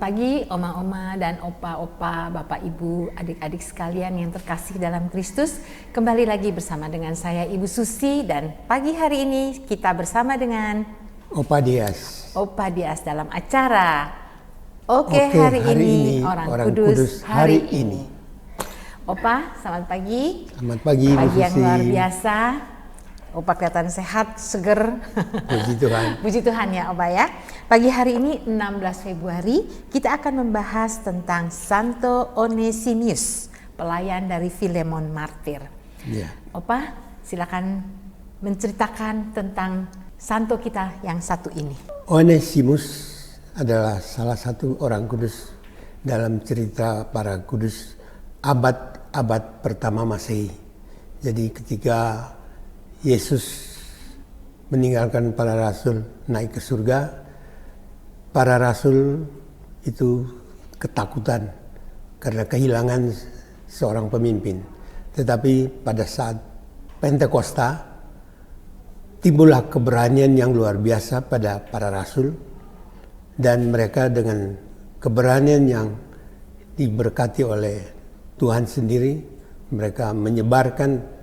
pagi oma-oma dan opa-opa, bapak ibu, adik-adik sekalian yang terkasih dalam Kristus. Kembali lagi bersama dengan saya Ibu Susi, dan pagi hari ini kita bersama dengan Opa Dias. Opa Dias dalam acara Oke, hari ini Orang Kudus hari ini. Opa, selamat pagi. Selamat pagi, Bu Pagi yang Susi. luar biasa. Opa kelihatan sehat, seger. Puji Tuhan. Puji Tuhan ya Opa ya. Pagi hari ini 16 Februari kita akan membahas tentang Santo Onesimus, pelayan dari Filemon Martir. Ya. Opa, silakan menceritakan tentang santo kita yang satu ini. Onesimus adalah salah satu orang kudus dalam cerita para kudus abad pertama Masehi. Jadi ketika Yesus meninggalkan para rasul naik ke surga, para rasul itu ketakutan karena kehilangan seorang pemimpin. Tetapi pada saat Pentakosta timbullah keberanian yang luar biasa pada para rasul, dan mereka dengan keberanian yang diberkati oleh Tuhan sendiri, mereka menyebarkan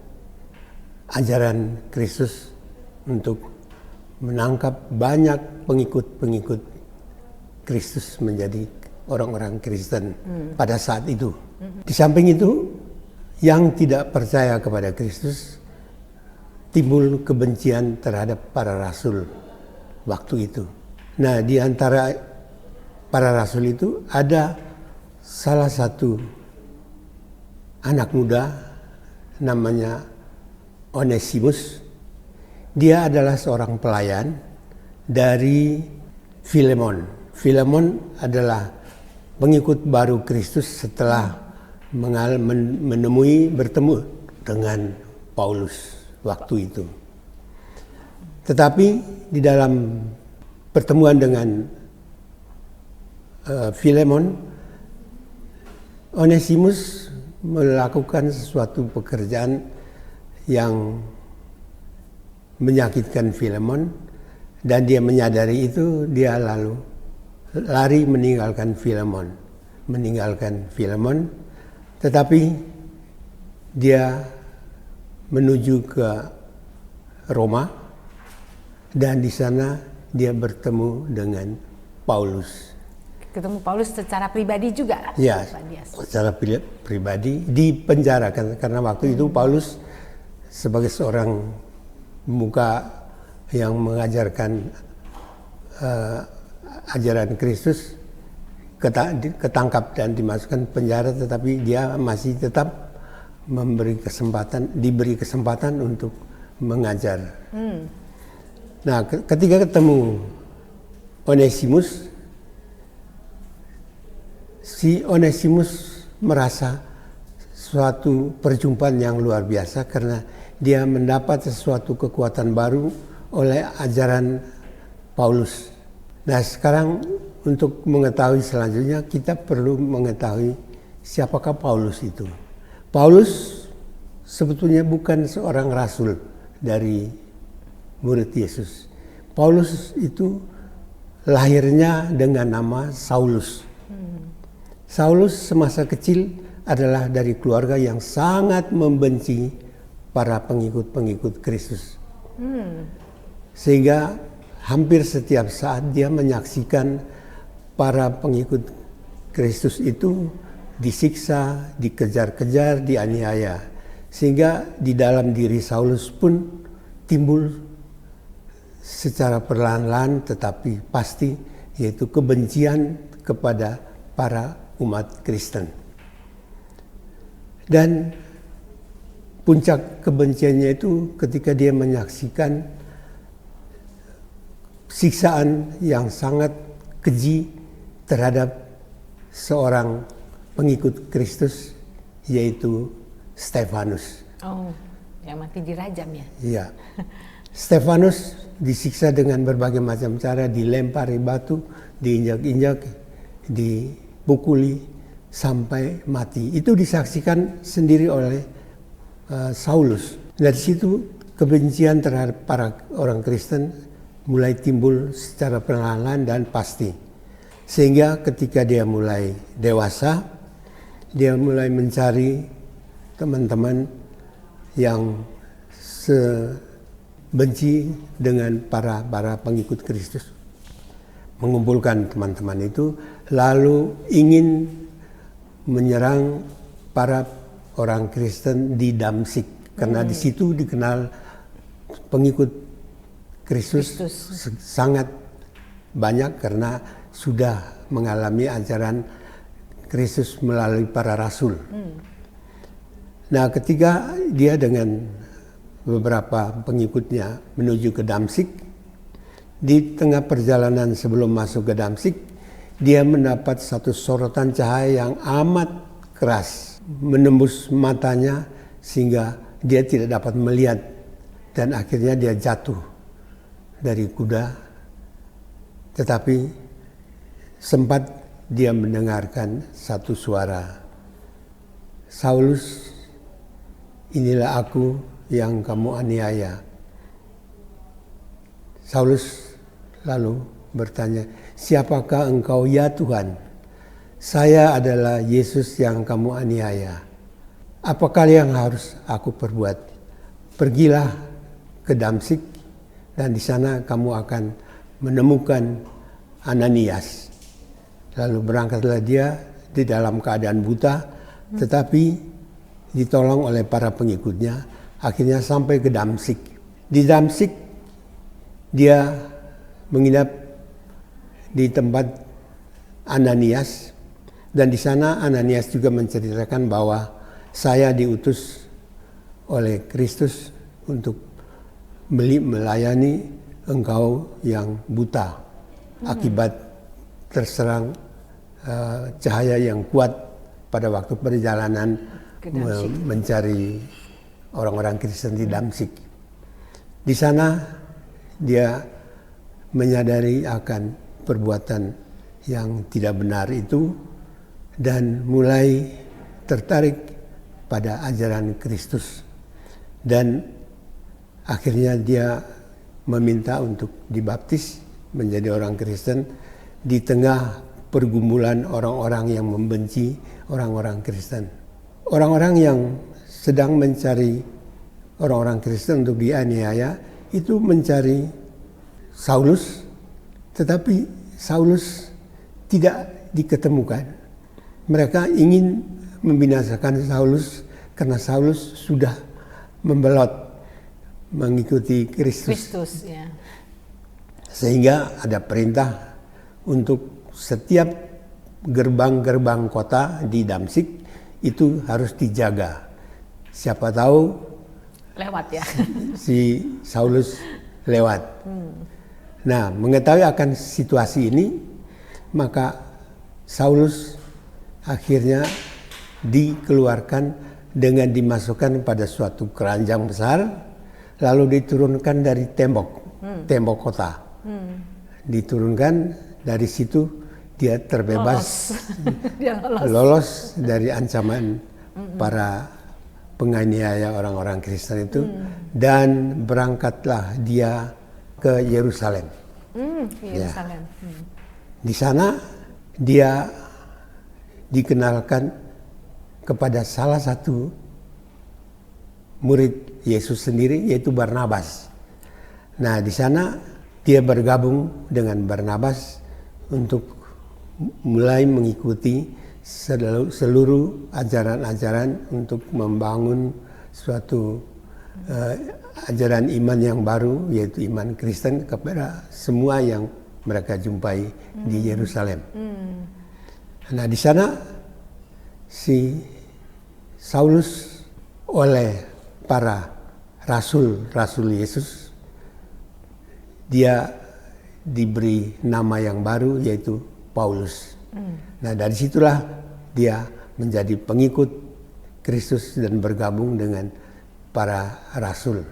ajaran Kristus untuk menangkap banyak pengikut-pengikut Kristus menjadi orang-orang Kristen pada saat itu. Di samping itu, yang tidak percaya kepada Kristus timbul kebencian terhadap para rasul waktu itu. Nah, di antara para rasul itu ada salah satu anak muda namanya Onesimus. Dia adalah seorang pelayan dari Filemon. Filemon adalah pengikut baru Kristus setelah bertemu dengan Paulus waktu itu. Tetapi di dalam pertemuan dengan Filemon, Onesimus melakukan sesuatu pekerjaan yang menyakitkan Filemon, dan dia menyadari itu, dia lalu lari meninggalkan Filemon, tetapi dia menuju ke Roma, dan di sana dia bertemu dengan Paulus. Ketemu Paulus secara pribadi juga? Ya, secara pribadi dipenjarakan karena waktu itu Paulus sebagai seorang pemuka yang mengajarkan ajaran Kristus ketangkap dan dimasukkan penjara, tetapi dia masih tetap diberi kesempatan untuk mengajar. Nah, ketika ketemu Onesimus, si Onesimus merasa suatu perjumpaan yang luar biasa karena dia mendapat sesuatu kekuatan baru oleh ajaran Paulus. Nah, sekarang untuk mengetahui selanjutnya, kita perlu mengetahui siapakah Paulus itu. Paulus sebetulnya bukan seorang rasul dari murid Yesus. Paulus itu lahirnya dengan nama Saulus. Saulus semasa kecil adalah dari keluarga yang sangat membenci para pengikut-pengikut Kristus. Sehingga hampir setiap saat dia menyaksikan para pengikut Kristus itu disiksa, dikejar-kejar, dianiaya. Sehingga di dalam diri Saulus pun timbul secara perlahan-lahan tetapi pasti, yaitu kebencian kepada para umat Kristen. Dan puncak kebenciannya itu ketika dia menyaksikan siksaan yang sangat keji terhadap seorang pengikut Kristus, yaitu Stefanus. Oh, yang mati dirajam ya? Iya. Stefanus disiksa dengan berbagai macam cara, dilempari batu, diinjak-injak, dipukuli sampai mati. Itu disaksikan sendiri oleh Saulus. Dari situ kebencian terhadap para orang Kristen mulai timbul secara perlahan dan pasti. Sehingga ketika dia mulai dewasa, dia mulai mencari teman-teman yang sebenci dengan para pengikut Kristus. Mengumpulkan teman-teman itu, lalu ingin menyerang para orang Kristen di Damsyik. Karena di situ dikenal pengikut Kristus sangat banyak karena sudah mengalami ajaran Kristus melalui para rasul. Nah, ketika dia dengan beberapa pengikutnya menuju ke Damsyik, di tengah perjalanan sebelum masuk ke Damsyik, dia mendapat satu sorotan cahaya yang amat keras menembus matanya sehingga dia tidak dapat melihat, dan akhirnya dia jatuh dari kuda. Tetapi sempat dia mendengarkan satu suara, "Saulus, inilah aku yang kamu aniaya." Saulus lalu bertanya, "Siapakah engkau ya Tuhan?" "Saya adalah Yesus yang kamu aniaya. Apakah yang harus aku perbuat?" "Pergilah ke Damsyik dan di sana kamu akan menemukan Ananias." Lalu berangkatlah dia di dalam keadaan buta, tetapi ditolong oleh para pengikutnya, akhirnya sampai ke Damsyik. Di Damsyik dia menginap di tempat Ananias, dan di sana Ananias juga menceritakan bahwa saya diutus oleh Kristus untuk melayani engkau yang buta akibat terserang cahaya yang kuat pada waktu perjalanan mencari orang-orang Kristen di Damsyik. Di sana dia menyadari akan perbuatan yang tidak benar itu dan mulai tertarik pada ajaran Kristus, dan akhirnya dia meminta untuk dibaptis menjadi orang Kristen di tengah pergumulan orang-orang yang membenci orang-orang Kristen. Orang-orang yang sedang mencari orang-orang Kristen untuk dianiaya itu mencari Saulus, tetapi Saulus tidak diketemukan. Mereka ingin membinasakan Saulus karena Saulus sudah membelot mengikuti Kristus. Ya. Sehingga ada perintah untuk setiap gerbang-gerbang kota di Damsyik itu harus dijaga. Siapa tahu lewat ya. Si Saulus lewat. Nah, mengetahui akan situasi ini, maka Saulus akhirnya dikeluarkan dengan dimasukkan pada suatu keranjang besar, lalu diturunkan dari tembok kota. Diturunkan, dari situ dia terbebas, Dia lolos dari ancaman para penganiaya orang-orang Kristen itu, dan berangkatlah dia ke Yerusalem. Yerusalem. Ya. Di sana dia dikenalkan kepada salah satu murid Yesus sendiri, yaitu Barnabas. Nah, di sana dia bergabung dengan Barnabas untuk mulai mengikuti seluruh ajaran-ajaran untuk membangun suatu ajaran iman yang baru, yaitu iman Kristen kepada semua yang mereka jumpai di Yerusalem. Nah, di sana si Saulus oleh para rasul Yesus, dia diberi nama yang baru, yaitu Paulus. Nah, dari situlah dia menjadi pengikut Kristus dan bergabung dengan para rasul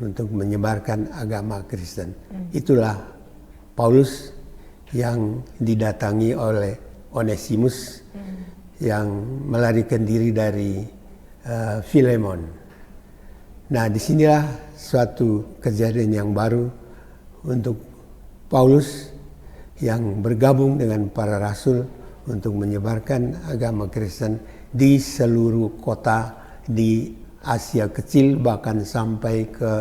untuk menyebarkan agama Kristen. Itulah Paulus yang didatangi oleh Onesimus yang melarikan diri dari Filemon. Nah, disinilah suatu kejadian yang baru untuk Paulus, yang bergabung dengan para rasul untuk menyebarkan agama Kristen di seluruh kota di Asia Kecil, bahkan sampai ke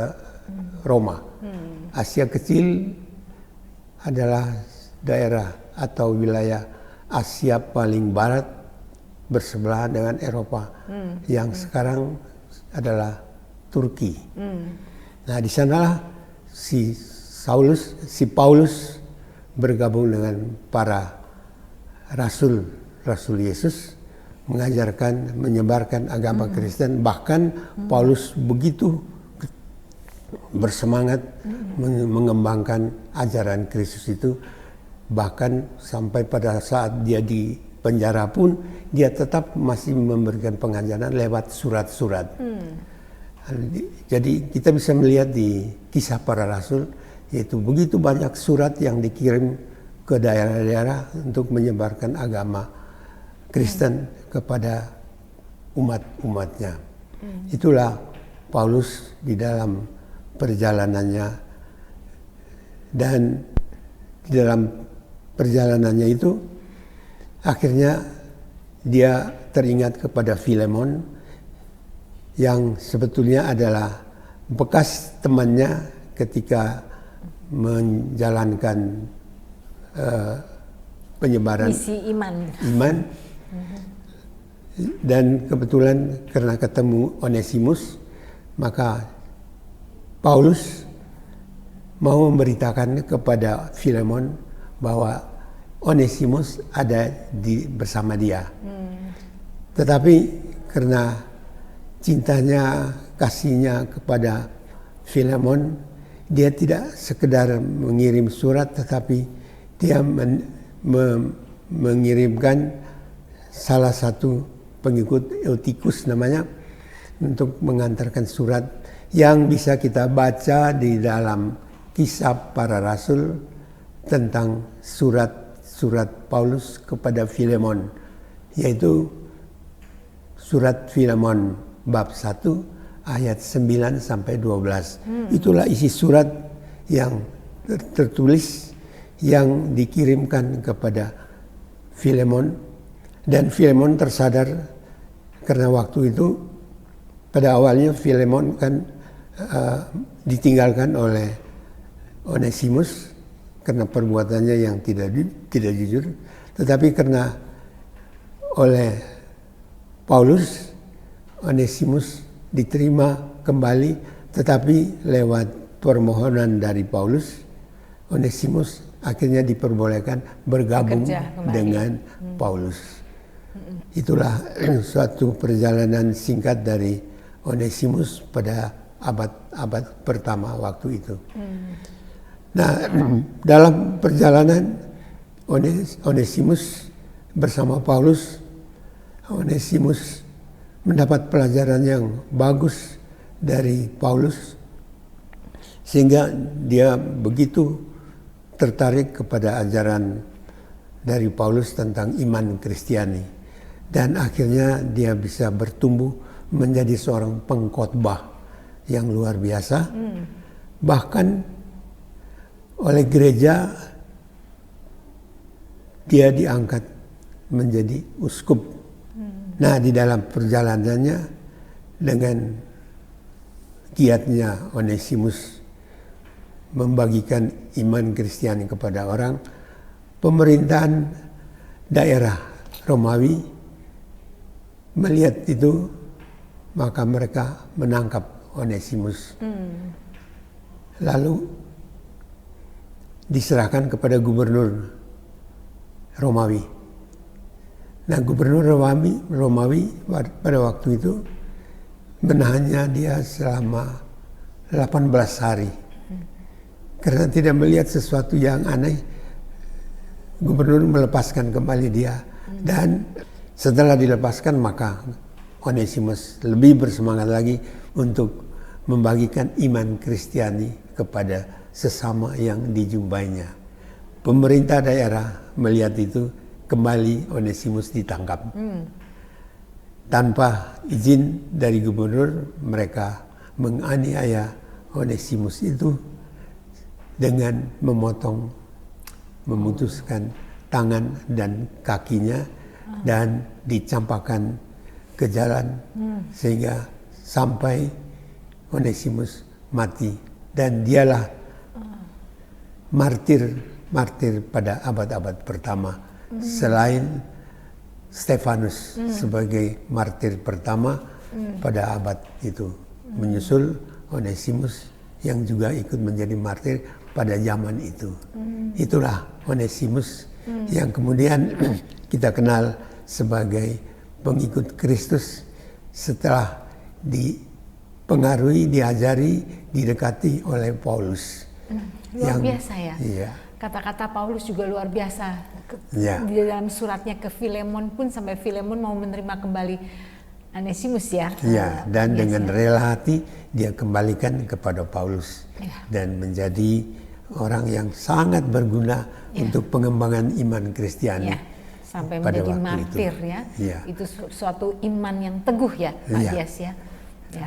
Roma. Asia Kecil adalah daerah atau wilayah Asia paling barat bersebelahan dengan Eropa yang sekarang adalah Turki. Nah, di sanalah si Paulus bergabung dengan para rasul Yesus, menyebarkan agama Kristen. Bahkan Paulus begitu bersemangat mengembangkan ajaran Kristus itu, bahkan sampai pada saat dia di penjara pun dia tetap masih memberikan pengajaran lewat surat-surat. Jadi kita bisa melihat di Kisah Para Rasul, yaitu begitu banyak surat yang dikirim ke daerah-daerah untuk menyebarkan agama Kristen kepada umat-umatnya. Itulah Paulus di dalam perjalanannya, dan di dalam perjalanannya itu akhirnya dia teringat kepada Filemon yang sebetulnya adalah bekas temannya ketika menjalankan penyebaran misi iman. Dan kebetulan karena ketemu Onesimus, maka Paulus mau memberitakan kepada Filemon bahwa Onesimus ada bersama dia. Tetapi karena cintanya, kasihnya kepada Filemon, dia tidak sekedar mengirim surat, tetapi dia mengirimkan salah satu pengikut, Eutikus namanya, untuk mengantarkan surat yang bisa kita baca di dalam Kisah Para Rasul tentang surat Paulus kepada Filemon, yaitu surat Filemon bab 1 ayat 9 sampai 12. Itulah isi surat yang tertulis yang dikirimkan kepada Filemon, dan Filemon tersadar karena waktu itu pada awalnya Filemon kan ditinggalkan oleh Onesimus karena perbuatannya yang tidak jujur, tetapi karena oleh Paulus Onesimus diterima kembali, tetapi lewat permohonan dari Paulus, Onesimus akhirnya diperbolehkan bergabung dengan Paulus. Itulah suatu perjalanan singkat dari Onesimus pada abad pertama waktu itu. Nah, dalam perjalanan Onesimus bersama Paulus, Onesimus mendapat pelajaran yang bagus dari Paulus, sehingga dia begitu tertarik kepada ajaran dari Paulus tentang iman Kristiani, dan akhirnya dia bisa bertumbuh menjadi seorang pengkhotbah yang luar biasa. Bahkan oleh gereja dia diangkat menjadi uskup. Nah, di dalam perjalanannya dengan giatnya Onesimus membagikan iman Kristiani kepada orang, pemerintahan daerah Romawi melihat itu, maka mereka menangkap Onesimus. Lalu diserahkan kepada gubernur Romawi. Nah, gubernur Romawi pada waktu itu menahannya dia selama 18 hari. Karena tidak melihat sesuatu yang aneh, gubernur melepaskan kembali dia. Dan setelah dilepaskan, maka Onesimus lebih bersemangat lagi untuk membagikan iman Kristiani kepada sesama yang dijumpainya. Pemerintah daerah melihat itu, kembali Onesimus ditangkap. Tanpa izin dari gubernur, mereka menganiaya Onesimus itu dengan memotong memutuskan tangan dan kakinya dan dicampakkan ke jalan sehingga sampai Onesimus mati, dan dialah martir pada abad-abad pertama selain Stefanus sebagai martir pertama pada abad itu, menyusul Onesimus yang juga ikut menjadi martir pada zaman itu. Itulah Onesimus yang kemudian kita kenal sebagai pengikut Kristus setelah dipengaruhi, diajari, didekati oleh Paulus. Luar biasa ya. Iya. Kata-kata Paulus juga luar biasa. Ya. Di dalam suratnya ke Filemon pun sampai Filemon mau menerima kembali Onesimus ya. Ya, dan dengan rela hati dia kembalikan kepada Paulus dan menjadi orang yang sangat berguna untuk pengembangan iman Kristiani. Sampai pada menjadi waktu martir itu. ya. Ya. Itu suatu iman yang teguh ya, Pak Dias ya.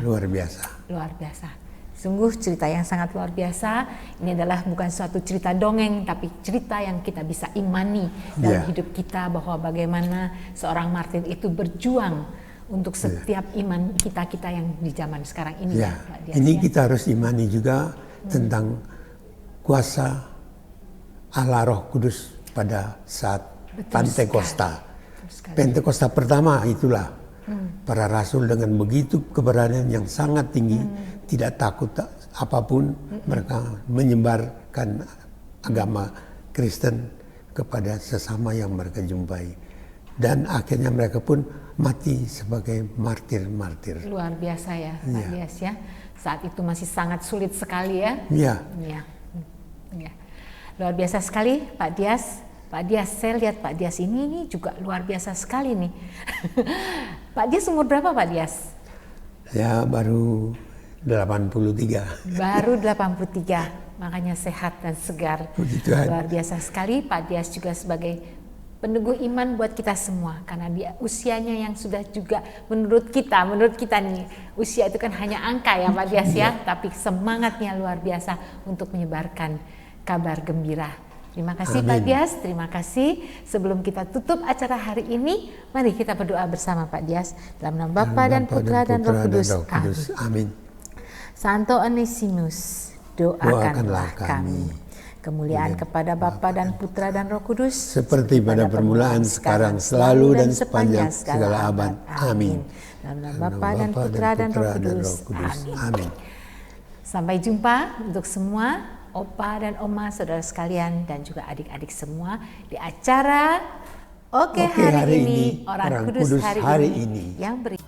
Luar biasa. Luar biasa. Sungguh cerita yang sangat luar biasa. Ini adalah bukan suatu cerita dongeng, tapi cerita yang kita bisa imani dalam hidup kita, bahwa bagaimana seorang martir itu berjuang untuk setiap iman kita yang di zaman sekarang ini. Ya. Pak Dias, Ini kita harus imani juga tentang kuasa Allah Roh Kudus pada saat Pentakosta. Pentakosta pertama itulah para rasul dengan begitu keberanian yang sangat tinggi, tidak takut apapun, mereka menyebarkan agama Kristen kepada sesama yang mereka jumpai. Dan akhirnya mereka pun mati sebagai martir-martir. Luar biasa ya, Pak Dias ya. Saat itu masih sangat sulit sekali ya. Iya. Ya. Luar biasa sekali Pak Dias. Pak Dias, saya lihat Pak Dias ini juga luar biasa sekali nih. Pak Dias umur berapa Pak Dias? Ya baru 83. Baru 83, makanya sehat dan segar. Luar biasa sekali Pak Dias juga sebagai peneguh iman buat kita semua. Karena dia usianya yang sudah juga menurut kita nih, usia itu kan hanya angka ya Pak Dias ya. Tapi semangatnya luar biasa untuk menyebarkan kabar gembira. Terima kasih Pak Dias, terima kasih. Sebelum kita tutup acara hari ini, mari kita berdoa bersama Pak Dias. Dalam nama Bapa dan Putra dan Roh Kudus. Amin. Santo Onesimus, doakanlah kami. Kemuliaan kepada Bapa dan Putra dan Roh Kudus. Seperti pada permulaan, sekarang, selalu, dan sepanjang segala abad. Amin. Dalam nama Bapa dan Putra dan Roh Kudus. Amin. Sampai jumpa untuk semua Opa dan Oma, saudara sekalian, dan juga adik-adik semua di acara Oke hari ini, Orang Kudus hari ini yang beri.